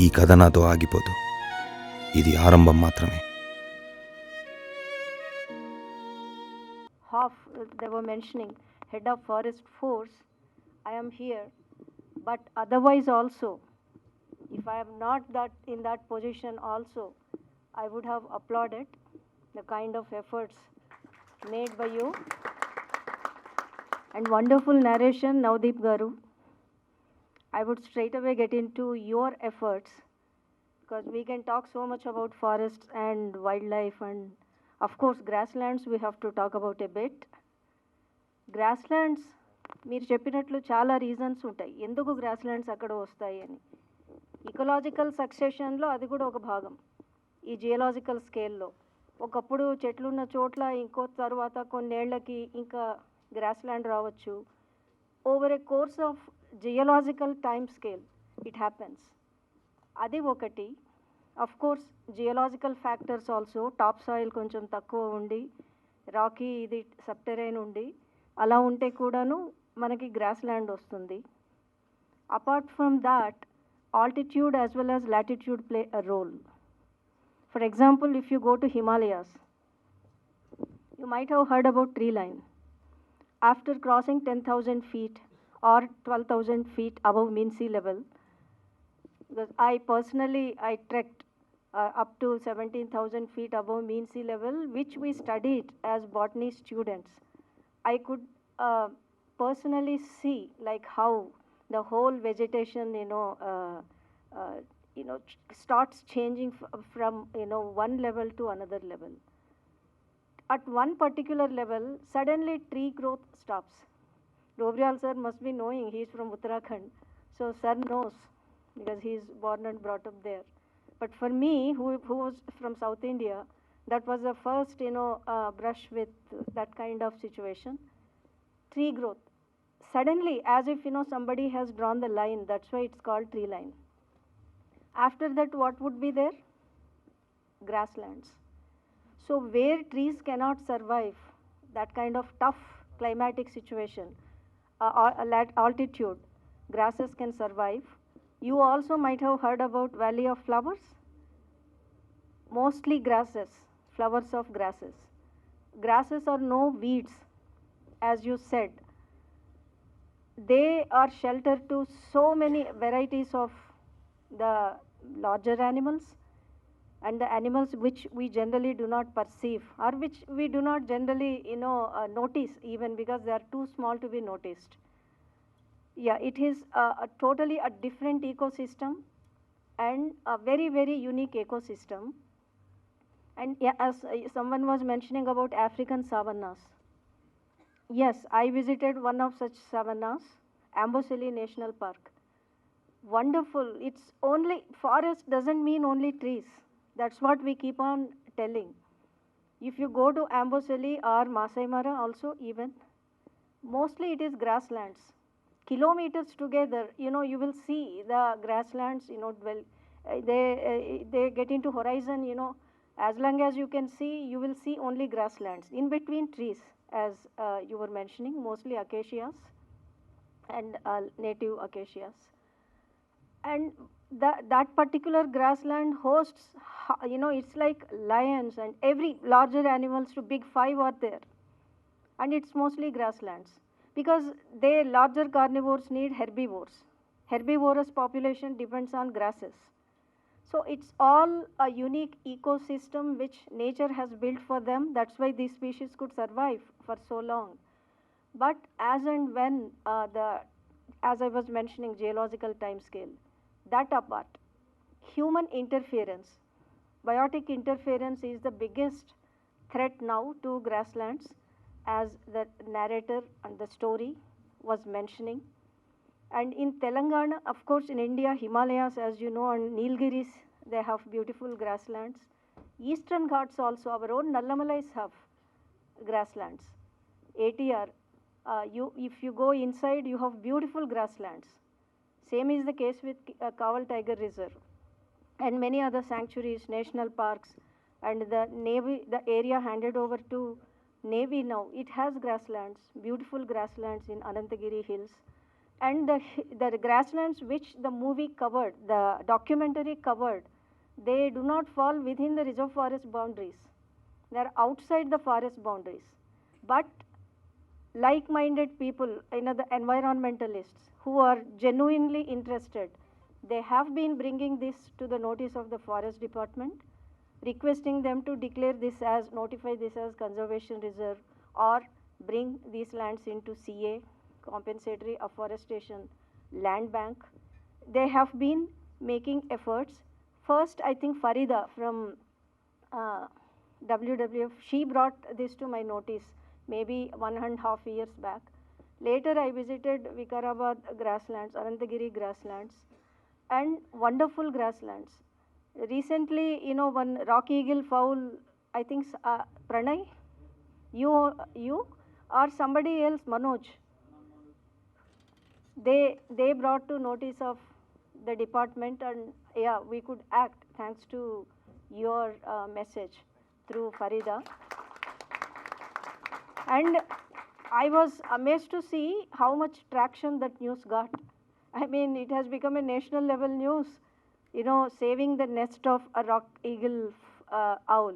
ఈ కథ నాతో ఆగిపోదు. ఇది ఆరంభం మాత్రమే. HoFF, they were mentioning, head of forest force, I am here, but otherwise also, if I am not in that position also, I would have applauded the kind of efforts made by you. And wonderful narration, Navdeep Garu. I would straight away get into your efforts, because we can talk so much about forests and wildlife, and of course grasslands we have to talk about a bit. Grasslands, మీరు చెప్పినట్లు చాలా reasons ఉంటాయి ఎందుకు గ్రాస్లాండ్స్ అక్కడ వస్తాయి అని. Ecological సక్సెషన్లో అది కూడా ఒక భాగం. ఈ జియోలాజికల్ స్కేల్లో ఒకప్పుడు చెట్లున్న చోట్ల ఇంకో తర్వాత కొన్నేళ్లకి ఇంకా గ్రాస్లాండ్ రావచ్చు. Over a course of geological time scale it happens. అది ఒకటి. Of course geological factors also, top soil కొంచెం తక్కువ ఉండి రాకీ ఇది సబ్టెరైన్ ఉండి అలా ఉంటే కూడాను మనకి గ్రాస్లాండ్ వస్తుంది. Apart from that, altitude as well as latitude play a role. For example, if you go to Himalayas, you might have heard about tree line. After crossing 10,000 feet or 12,000 feet above mean sea level, because I personally trekked up to 17,000 feet above mean sea level, which we studied as botany students. I could personally see like how the whole vegetation, starts changing from one level to another level. At one particular level, suddenly tree growth stops. Robrial sir must be knowing, he is from Uttarakhand, so sir knows because he is born and brought up there. But for me, who was from South India, that was the first brush with that kind of situation. Tree growth. Suddenly, as if somebody has drawn the line, that's why it's called tree line. After that, what would be there? Grasslands. So where trees cannot survive that kind of tough climatic situation, altitude, grasses can survive. You also might have heard about Valley of Flowers. Mostly grasses, flowers of grasses. Grasses are no weeds, as you said. They are shelter to so many varieties of the larger animals and the animals which we generally do not perceive, or which we do not generally notice even, because they are too small to be noticed. Yeah, it is a totally a different ecosystem and a very, very unique ecosystem. And yeah, as someone was mentioning about African savannas, yes, I visited one of such savannas, Amboseli National Park. Wonderful. It's only, forest doesn't mean only trees. That's what we keep on telling. If you go to Amboseli or Masai Mara also even, mostly it is grasslands. Kilometers together, you will see the grasslands, they get into horizon, as long as you can see, you will see only grasslands. In between trees, as you were mentioning, mostly acacias and native acacias. And that particular grassland hosts, it's like lions and every larger animals to big 5 are there. And it's mostly grasslands, because they larger carnivores need herbivores. Herbivorous population depends on grasses. So it's all a unique ecosystem which nature has built for them. That's why these species could survive for so long. But as and when as I was mentioning, geological time scale, that apart, human interference, biotic interference is the biggest threat now to grasslands, as the narrator and the story was mentioning. And in Telangana, of course, in India, Himalayas, as you know, and Nilgiris, they have beautiful grasslands. Eastern Ghats also, our own Nallamalla have grasslands. ATR, if you go inside, you have beautiful grasslands. Same is the case with Kawal Tiger Reserve and many other sanctuaries, national parks, and the Navy, the area handed over to Navy now, it has grasslands, beautiful grasslands in Anantagiri hills. And the grasslands which the movie covered, the documentary covered, they do not fall within the reserve forest boundaries. They are outside the forest boundaries. But like-minded people, the environmentalists who are genuinely interested, they have been bringing this to the notice of the forest department, requesting them to notify this as conservation reserve, or bring these lands into CA, compensatory afforestation land bank. They have been making efforts. First, I think Farida from WWF, she brought this to my notice maybe 1.5 years back. Later, I visited Vikarabad grasslands, Anantagiri grasslands, and wonderful grasslands. Recently, one rock eagle fowl, I think Pranay, you or somebody else, Manoj, they brought to notice of the department, and yeah, we could act thanks to your message through Farida. And I was amazed to see how much traction that news got. I mean, it has become a national level news, saving the nest of a rock eagle owl.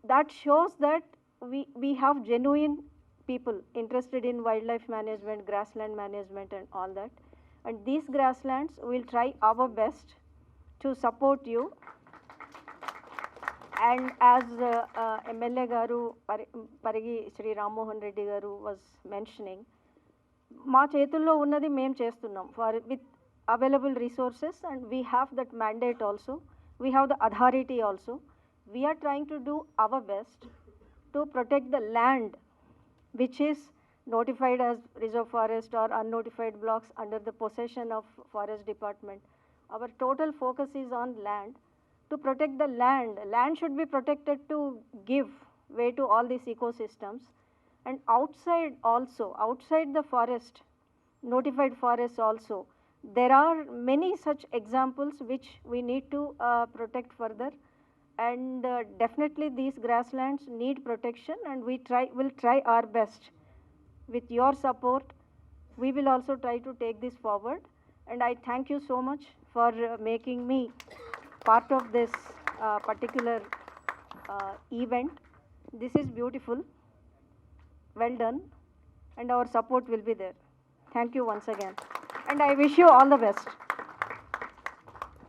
That shows that we have genuine people interested in wildlife management, grassland management, and all that. And these grasslands will try our best to support you. And as MLA Garu, Parigi Sri Rammohan Reddy Garu was mentioning, మా చేతుల్లో ఉన్నది మేము చేస్తున్నాం with available resources, and we have that mandate also, we have the authority also. We are trying to do our best to protect the land which is notified as reserve forest or unnotified blocks under the possession of forest department. Our total focus is on land. To protect the land, land should be protected to give way to all these ecosystems. And outside the forest, notified forests also, there are many such examples which we need to protect further. And definitely these grasslands need protection, and will try our best. With your support, we will also try to take this forward. And I thank you so much for making me part of this particular event. This is beautiful. Well done, and our support will be there. Thank you once again, and I wish you all the best.